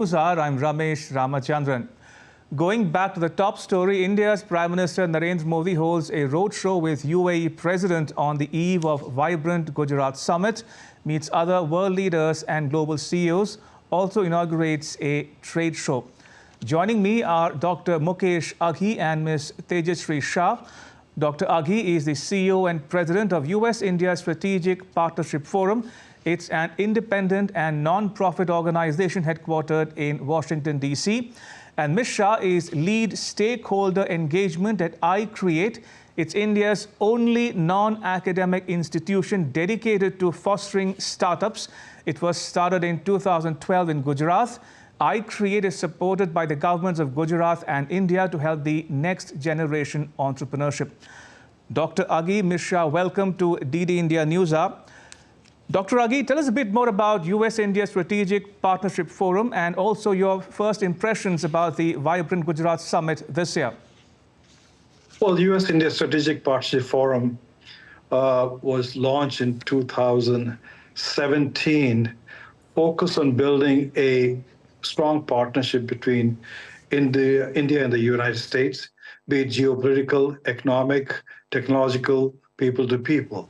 I'm Ramesh Ramachandran. Going back to the top story, India's Prime Minister Narendra Modi holds a roadshow with UAE President on the eve of Vibrant Gujarat Summit, meets other world leaders and global CEOs, also inaugurates a trade show. Joining me are Dr. Mukesh Aghi and Ms. Tejashree Shah. Dr. Aghi is the CEO and President of US-India Strategic Partnership Forum. It's an independent and non-profit organization headquartered in Washington, D.C. And Ms. Shah is lead stakeholder engagement at iCreate. It's India's only non-academic institution dedicated to fostering startups. It was started in 2012 in Gujarat. iCreate is supported by the governments of Gujarat and India to help the next generation entrepreneurship. Dr. Aghi, Ms. Shah, welcome to DD India News Hour. Dr. Aghi, tell us a bit more about US-India Strategic Partnership Forum and also your first impressions about the Vibrant Gujarat Summit this year. Well, the US-India Strategic Partnership Forum was launched in 2017, focused on building a strong partnership between India and the United States, be it geopolitical, economic, technological, people to people.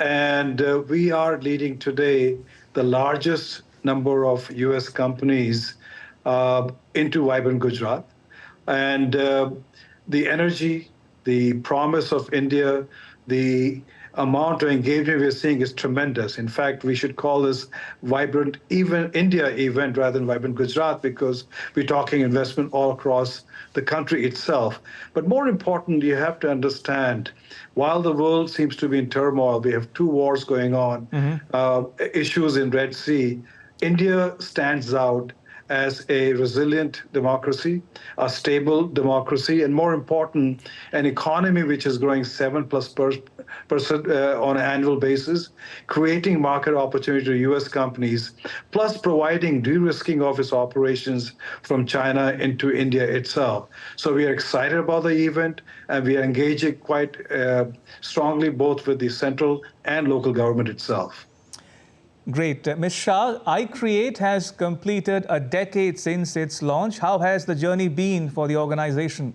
And we are leading today the largest number of US companies into Vibrant Gujarat. And the energy, the promise of India, the amount of engagement we're seeing is tremendous. In fact, we should call this Vibrant India event rather than Vibrant Gujarat, because we're talking investment all across the country itself. But more importantly, you have to understand, while the world seems to be in turmoil, we have two wars going on, issues in Red Sea, India stands out as a resilient democracy, a stable democracy, and more important, an economy which is growing 7+% on an annual basis, creating market opportunity to US companies, plus providing de-risking of its operations from China into India itself. So we are excited about the event, and we are engaging quite strongly both with the central and local government itself. Great. Ms. Shah, iCreate has completed a decade since its launch. How has the journey been for the organization?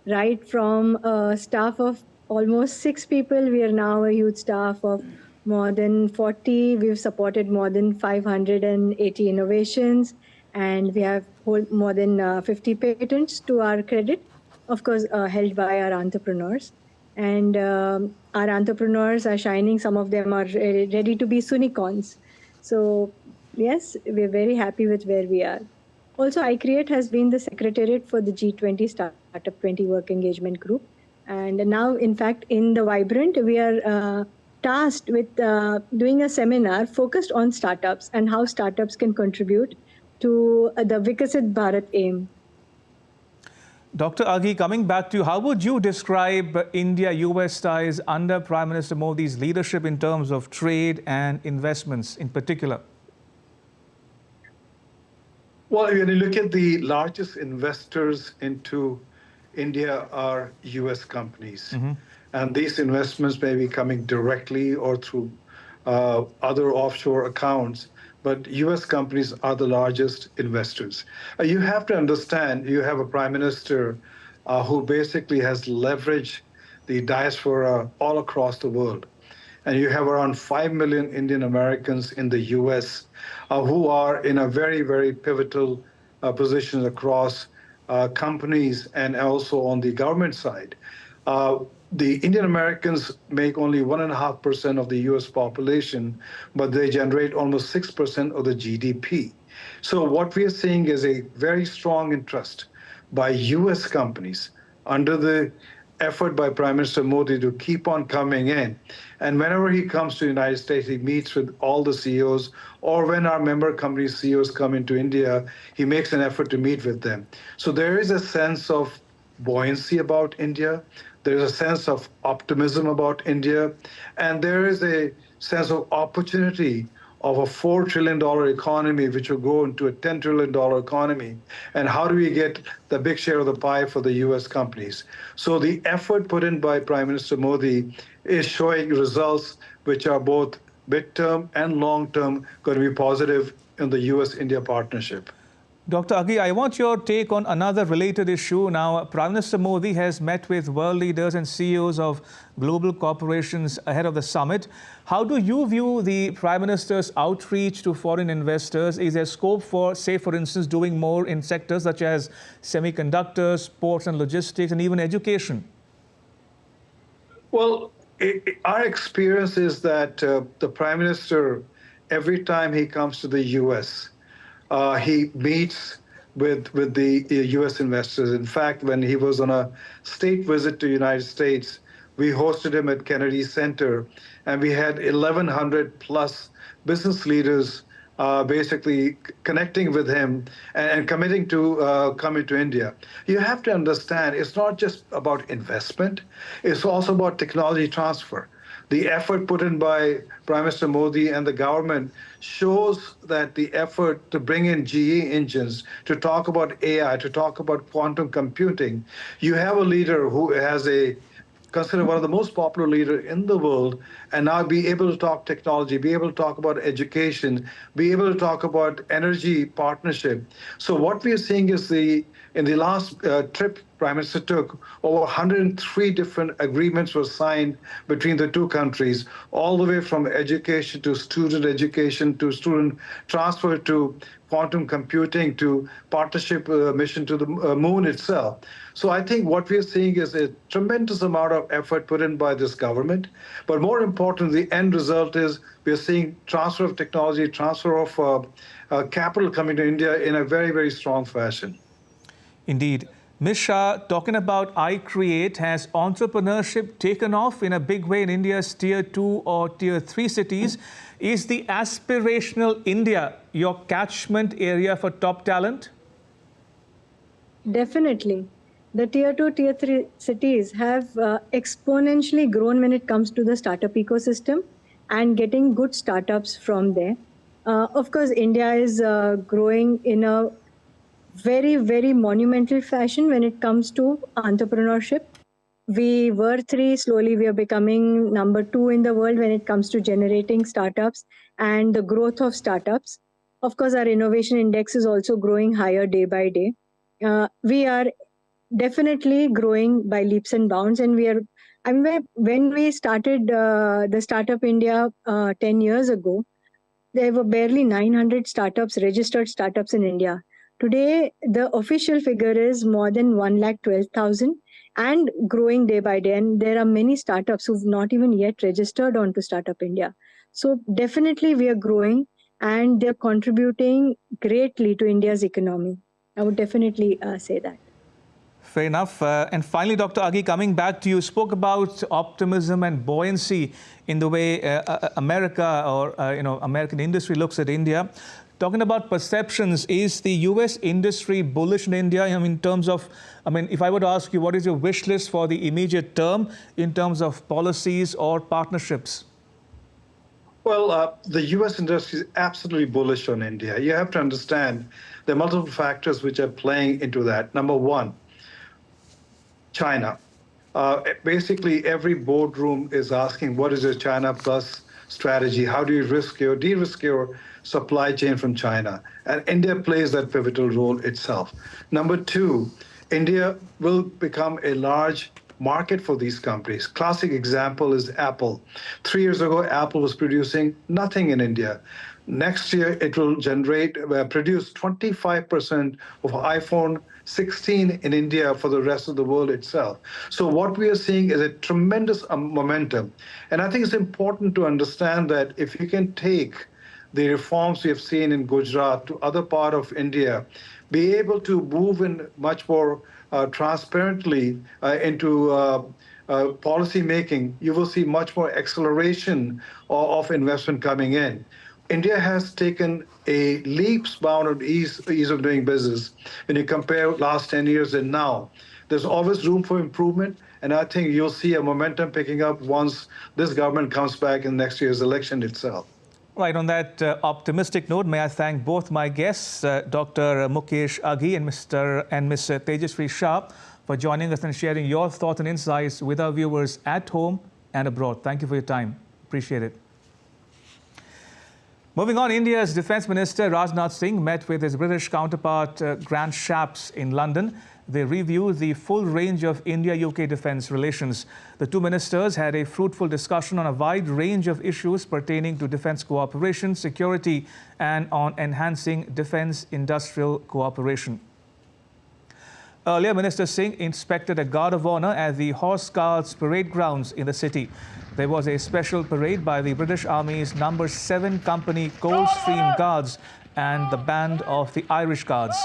Right from a staff of almost 6 people, we are now a huge staff of more than 40. We've supported more than 580 innovations, and we have more than 50 patents to our credit, of course, held by our entrepreneurs. And our entrepreneurs are shining. Some of them are ready to be Sunicons. So yes, we're very happy with where we are. Also, iCreate has been the secretariat for the G20 Startup 20 Work Engagement Group. And now, in fact, in the Vibrant, we are tasked with doing a seminar focused on startups and how startups can contribute to the Viksit Bharat aim. Dr. Aghi, coming back to you, how would you describe India-US ties under Prime Minister Modi's leadership in terms of trade and investments in particular? Well, when you look at the largest investors into India are US companies. And these investments may be coming directly or through other offshore accounts, but US companies are the largest investors. You have to understand, you have a prime minister who basically has leveraged the diaspora all across the world. And you have around 5 million Indian Americans in the US who are in a very, very pivotal position across companies and also on the government side. The Indian Americans make only 1.5% of the US population, but they generate almost 6% of the GDP. So what we are seeing is a very strong interest by US companies under the effort by Prime Minister Modi to keep on coming in. And whenever he comes to the United States, he meets with all the CEOs, or when our member company CEOs come into India, he makes an effort to meet with them. So there is a sense of buoyancy about India. There's a sense of optimism about India, and there is a sense of opportunity of a $4 trillion economy, which will go into a $10 trillion economy. And how do we get the big share of the pie for the US companies? So the effort put in by Prime Minister Modi is showing results which are both mid-term and long-term, going to be positive in the US-India partnership. Dr. Aghi, I want your take on another related issue. Now, Prime Minister Modi has met with world leaders and CEOs of global corporations ahead of the summit. How do you view the Prime Minister's outreach to foreign investors? Is there scope for, say, for instance, doing more in sectors such as semiconductors, ports and logistics, and even education? Well, our experience is that the Prime Minister, every time he comes to the US, he meets with the U.S. investors. In fact, when he was on a state visit to the United States, we hosted him at Kennedy Center, and we had 1,100 plus business leaders basically connecting with him and committing to coming to India. You have to understand, it's not just about investment, it's also about technology transfer. The effort put in by Prime Minister Modi and the government shows that the effort to bring in GE engines, to talk about AI, to talk about quantum computing, you have a leader who has considered one of the most popular leaders in the world, and now be able to talk technology, be able to talk about education, be able to talk about energy partnership. So what we are seeing is in the last trip Prime Minister took, over 103 different agreements were signed between the two countries, all the way from education to student transfer to quantum computing to partnership mission to the moon itself. So I think what we are seeing is a tremendous amount of effort put in by this government. But more importantly, the end result is we are seeing transfer of technology, transfer of capital coming to India in a very, very strong fashion. Indeed. Ms. Shah, talking about I Create, has entrepreneurship taken off in a big way in India's Tier 2 or Tier 3 cities? Is the aspirational India your catchment area for top talent? Definitely. The Tier 2, Tier 3 cities have exponentially grown when it comes to the startup ecosystem and getting good startups from there. Of course, India is growing in a very, very monumental fashion when it comes to entrepreneurship. We were 3, slowly we are becoming number 2 in the world when it comes to generating startups and the growth of startups. Of course, our innovation index is also growing higher day by day. We are definitely growing by leaps and bounds, and when we started the Startup India 10 years ago, there were barely 900 startups, registered startups in India. Today, the official figure is more than 112,000 and growing day by day. And there are many startups who've not even yet registered onto Startup India. So definitely we are growing and they're contributing greatly to India's economy. I would definitely say that. Fair enough. And finally, Dr. Aghi, coming back to you, spoke about optimism and buoyancy in the way America or American industry looks at India. Talking about perceptions, is the US industry bullish in India in terms of, if I were to ask you, what is your wish list for the immediate term in terms of policies or partnerships? Well, the US industry is absolutely bullish on India. You have to understand there are multiple factors which are playing into that. Number one, China. Basically, every boardroom is asking, what is your China Plus strategy? How do you de-risk your supply chain from China? And India plays that pivotal role itself. Number two, India will become a large market for these companies. Classic example is Apple. 3 years ago, Apple was producing nothing in India. Next year, it will produce 25% of iPhone 16 in India for the rest of the world itself. So what we are seeing is a tremendous momentum. And I think it's important to understand that if you can take the reforms we have seen in Gujarat to other part of India, be able to move in much more transparently into policy making, you will see much more acceleration of investment coming in. India has taken a leaps bound of ease of doing business when you compare last 10 years and now. There's always room for improvement, and I think you'll see a momentum picking up once this government comes back in next year's election itself. Right, on that optimistic note, may I thank both my guests, Dr. Mukesh Aghi and Ms. Tejasvi Shah, for joining us and sharing your thoughts and insights with our viewers at home and abroad. Thank you for your time. Appreciate it. Moving on, India's Defence Minister Rajnath Singh met with his British counterpart Grant Shapps in London. They reviewed the full range of India-UK defence relations. The two ministers had a fruitful discussion on a wide range of issues pertaining to defence cooperation, security and on enhancing defence industrial cooperation. Earlier, Minister Singh inspected a guard of honour at the Horse Guards parade grounds in the city. There was a special parade by the British Army's No. 7 Company Coldstream Guards and the Band of the Irish Guards.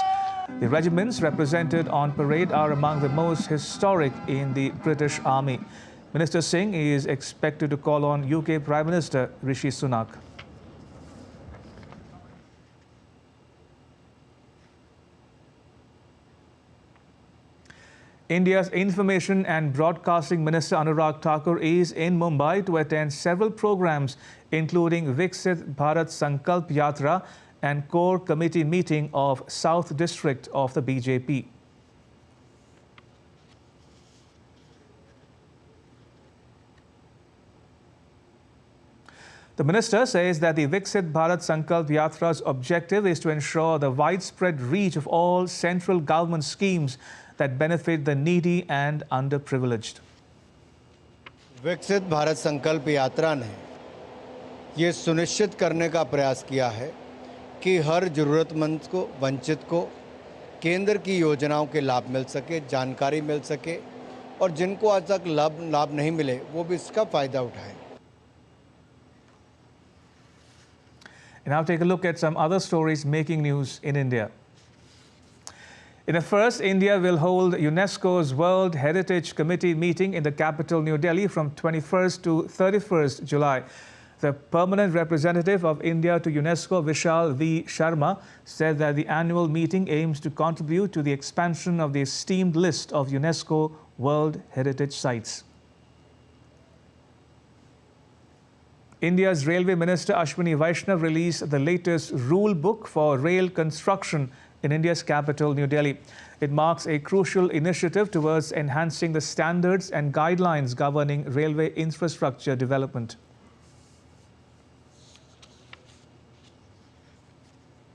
The regiments represented on parade are among the most historic in the British Army. Minister Singh is expected to call on UK Prime Minister Rishi Sunak. India's Information and Broadcasting Minister Anurag Thakur is in Mumbai to attend several programs, including Viksit Bharat Sankalp Yatra and Core Committee meeting of South District of the BJP. The minister says that the Viksit Bharat Sankalp Yatra's objective is to ensure the widespread reach of all central government schemes that benefit the needy and underprivileged. विकसित भारत संकल्प यात्रा ने ये सुनिश्चित करने का प्रयास किया है कि हर ज़रूरतमंद को, वंचित को केंद्र की योजनाओं के लाभ मिल सके, जानकारी मिल सके और जिनको आज तक लाभ नहीं मिले वो भी इसका फ़ायदा उठाएं। And now take a look at some other stories making news in India. In a first, India will hold UNESCO's World Heritage Committee meeting in the capital, New Delhi, from 21st to 31st July. The permanent representative of India to UNESCO, Vishal V. Sharma, said that the annual meeting aims to contribute to the expansion of the esteemed list of UNESCO World Heritage Sites. India's Railway Minister Ashwini Vaishnav released the latest rule book for rail construction in India's capital, New Delhi. It marks a crucial initiative towards enhancing the standards and guidelines governing railway infrastructure development.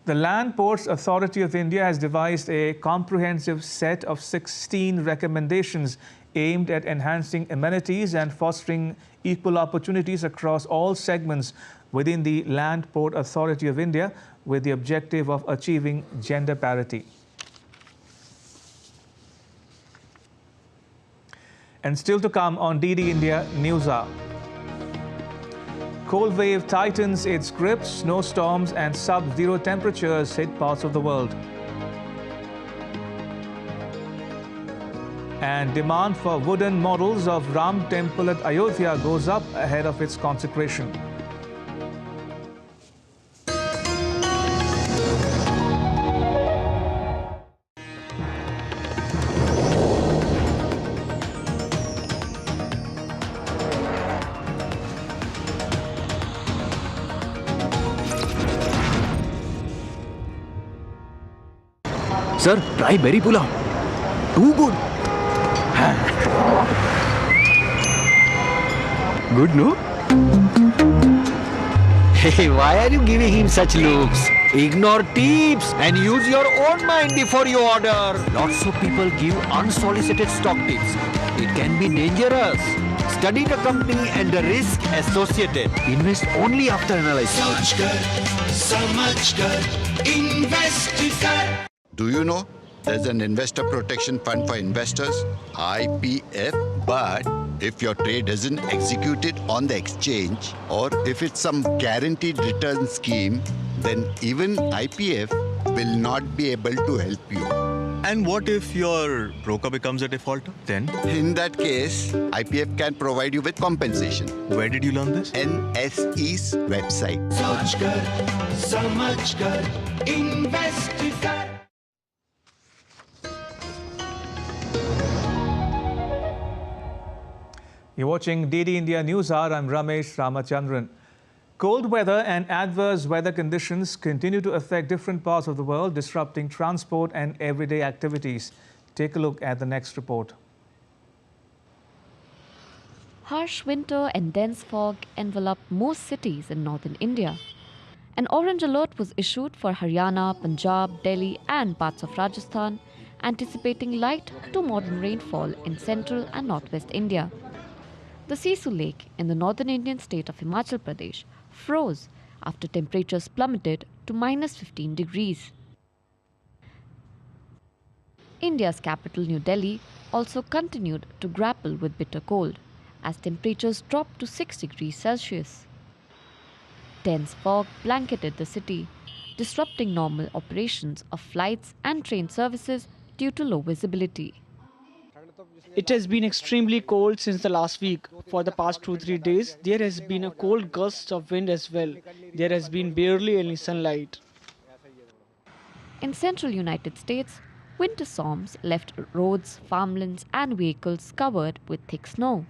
The Land Ports Authority of India has devised a comprehensive set of 16 recommendations aimed at enhancing amenities and fostering equal opportunities across all segments within the Land Port Authority of India, with the objective of achieving gender parity. And still to come on DD India News Hour. Cold wave tightens its grip, snowstorms and sub-zero temperatures hit parts of the world. And demand for wooden models of Ram Temple at Ayodhya goes up ahead of its consecration. Sir, try berry pulao. Too good. Good, no? Hey, why are you giving him such looks? Ignore tips and use your own mind before you order. Lots of people give unsolicited stock tips. It can be dangerous. Study the company and the risk associated. Invest only after analysis. सोच कर, समझ कर, invest कर. Do you know there's an investor protection fund for investors, IPF, but if your trade isn't executed on the exchange or if it's some guaranteed return scheme, then even IPF will not be able to help you. And what if your broker becomes a defaulter? Then, In that case, IPF can provide you with compensation. where did you learn this? NSE's website. सोच कर, समझ कर, invest कर. You're watching DD India News Hour. I'm Ramesh Ramachandran. Cold weather and adverse weather conditions continue to affect different parts of the world, disrupting transport and everyday activities. Take a look at the next report. Harsh winter and dense fog envelop most cities in northern India. An orange alert was issued for Haryana, Punjab, Delhi and parts of Rajasthan, anticipating light to moderate rainfall in central and northwest India. The Sisu Lake in the northern Indian state of Himachal Pradesh froze after temperatures plummeted to minus 15 degrees. India's capital, New Delhi, also continued to grapple with bitter cold as temperatures dropped to 6 degrees Celsius. Dense fog blanketed the city, disrupting normal operations of flights and train services due to low visibility. It has been extremely cold since the last week. For the past 2-3 days, there has been a cold gust of wind as well. There has been barely any sunlight. In central United States, winter storms left roads, farmlands and vehicles covered with thick snow.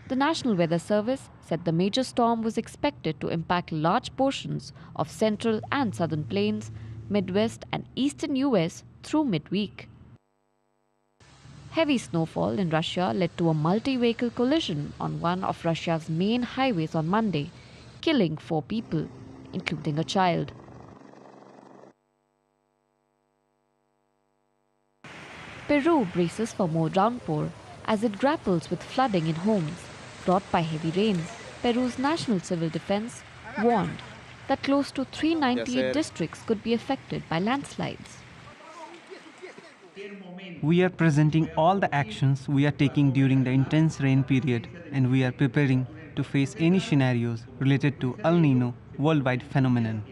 The National Weather Service said the major storm was expected to impact large portions of central and southern plains, Midwest and eastern US through midweek. Heavy snowfall in Russia led to a multi-vehicle collision on one of Russia's main highways on Monday, killing 4 people, including a child. Peru braces for more downpour as it grapples with flooding in homes brought by heavy rains. Peru's National Civil Defense warned that close to 398 districts could be affected by landslides. We are presenting all the actions we are taking during the intense rain period, and we are preparing to face any scenarios related to El Nino worldwide phenomenon.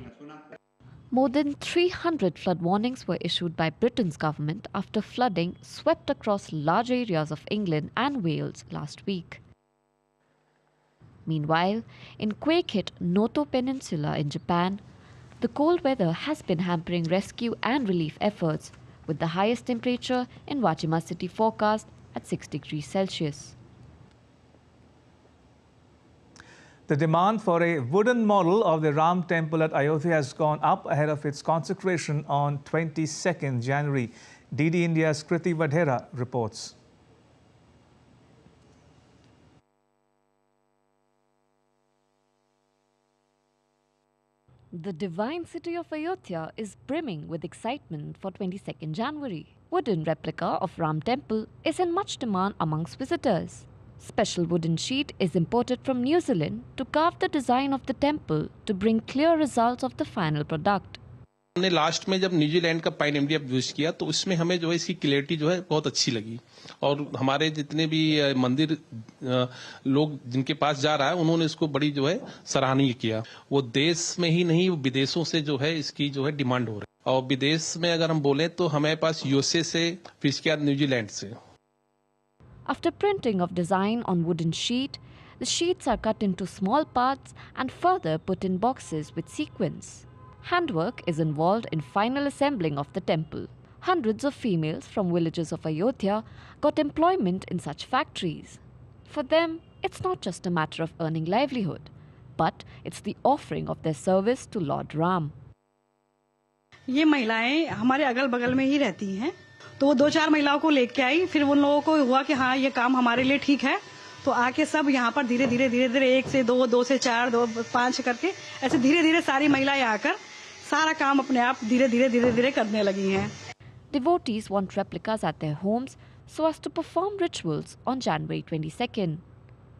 More than 300 flood warnings were issued by Britain's government after flooding swept across large areas of England and Wales last week. Meanwhile, in quake-hit Noto Peninsula in Japan, the cold weather has been hampering rescue and relief efforts, with the highest temperature in Wajima city forecast at 6 degrees Celsius. The demand for a wooden model of the Ram temple at Ayodhya has gone up ahead of its consecration on 22nd January. DD India's Kriti Vadhera reports. The divine city of Ayodhya is brimming with excitement for 22nd January. Wooden replica of Ram temple is in much demand amongst visitors. Special wooden sheet is imported from New Zealand to carve the design of the temple to bring clear results of the final product. हमने last में जब New Zealand का pine MDF use किया तो उसमें हमें जो है इसकी क्लियरिटी जो है बहुत अच्छी लगी और हमारे जितने भी मंदिर लोग जिनके पास जा रहा है उन्होंने इसको बड़ी जो है सराहनीय किया। वो देश में ही नहीं विदेशों से जो है इसकी जो है डिमांड हो रही है और विदेश में अगर हम बोले तो हमारे पास यूएसए से फिर इसके बाद न्यूजीलैंड से। After printing of design on wooden sheet, the sheets are cut into small parts and further put in boxes with sequins. Handwork is involved in final assembling of the temple. Hundreds of females from villages of Ayodhya got employment in such factories. For them, it's not just a matter of earning livelihood, but it's the offering of their service to Lord Ram. ये महिलाएं हमारे अगल बगल में ही रहती हैं, तो वो 2-4 महिलाओं को लेके आई, फिर उन लोगों को हुआ कि हाँ ये काम हमारे लिए ठीक है, तो आके सब यहाँ पर धीरे धीरे 1 से 2, 2 से 4, 2 5 करके ऐसे धीरे धीरे सारी महिलाएं आकर सारा काम अपने आप धीरे धीरे करने लगी हैं। Devotees want replicas at their homes so as to perform rituals on January 22nd.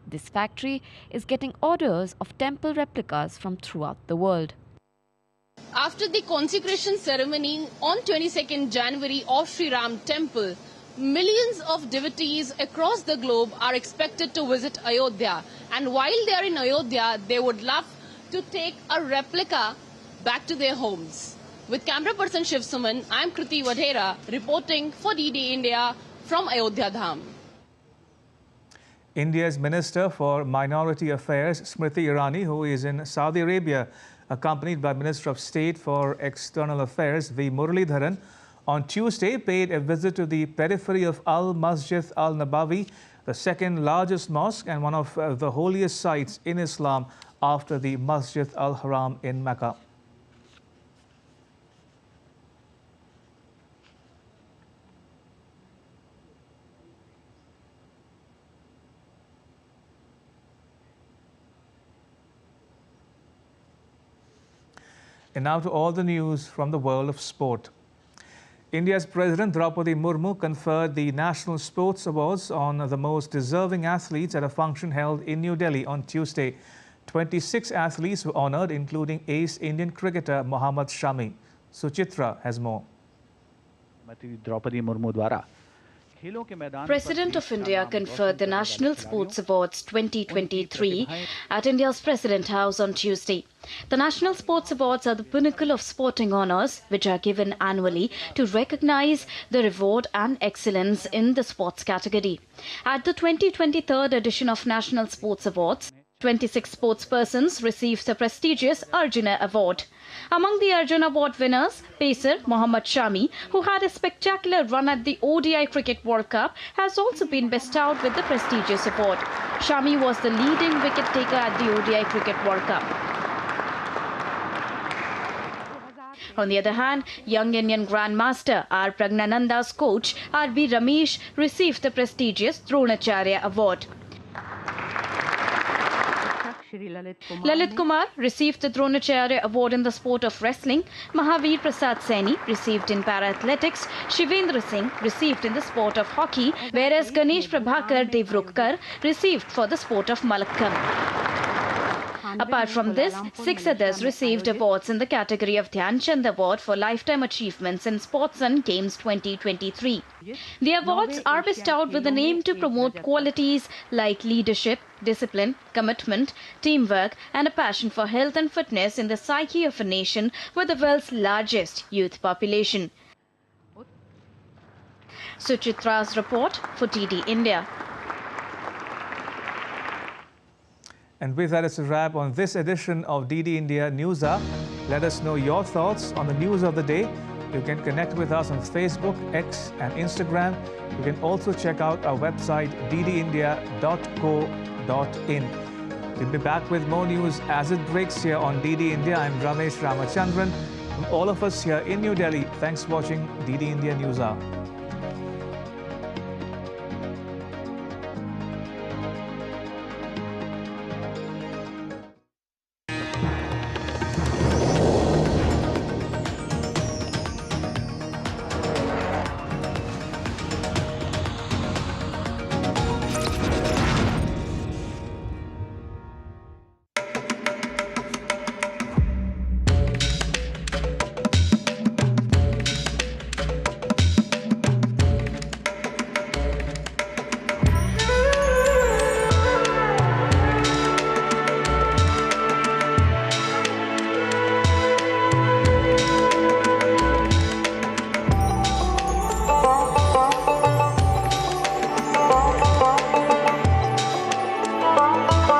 This factory is getting orders of temple replicas from throughout the world. After the consecration ceremony on 22nd January of Sri Ram Temple, millions of devotees across the globe are expected to visit Ayodhya. And while they are in Ayodhya, they would love to take a replica back to their homes. With camera person Shiv Suman, I am Kriti Vadhera reporting for DD India from Ayodhya Dham. India's Minister for Minority Affairs, Smriti Irani, who is in Saudi Arabia, accompanied by Minister of State for External Affairs, V. Muralidharan, on Tuesday paid a visit to the periphery of Al Masjid Al Nabawi, the second largest mosque and one of the holiest sites in Islam after the Masjid Al Haram in Mecca. And now to all the news from the world of sport. India's President Draupadi Murmu conferred the National Sports Awards on the most deserving athletes at a function held in New Delhi on Tuesday. 26 athletes were honoured, including ace Indian cricketer Mohammad Shami. Suchitra has more. President of India conferred the National Sports Awards 2023 at India's President House on Tuesday. The National Sports Awards are the pinnacle of sporting honours, which are given annually to recognise the reward and excellence in the sports category. At the 2023 edition of National Sports Awards, 26 sportspersons received the prestigious Arjuna Award. Among the Arjuna Award winners, pacer Mohammad Shami, who had a spectacular run at the ODI Cricket World Cup, has also been bestowed with the prestigious award. Shami was the leading wicket taker at the ODI Cricket World Cup. On the other hand, young Indian Grandmaster R. Pragnananda's coach R.B. Ramesh received the prestigious Dronacharya Award. Lalit Kumar received the Dronacharya Award in the sport of wrestling. Mahavir Prasad Saini received in para-athletics. Shivendra Singh received in the sport of hockey, whereas Ganesh Prabhakar Devrukkar received for the sport of Malakkam. Apart from this, 6 others received awards in the category of Dhyan Chand Award for Lifetime Achievements in Sports and Games 2023. The awards are bestowed with an aim to promote qualities like leadership, discipline, commitment, teamwork, and a passion for health and fitness in the psyche of a nation with the world's largest youth population. Suchitra's report for DD India. And with that, it's a wrap on this edition of DD India News Hour. Let us know your thoughts on the news of the day. You can connect with us on Facebook, X and Instagram. You can also check out our website ddindia.co.in. We'll be back with more news as it breaks here on DD India. I'm Ramesh Ramachandran. From all of us here in New Delhi, thanks for watching DD India News Hour.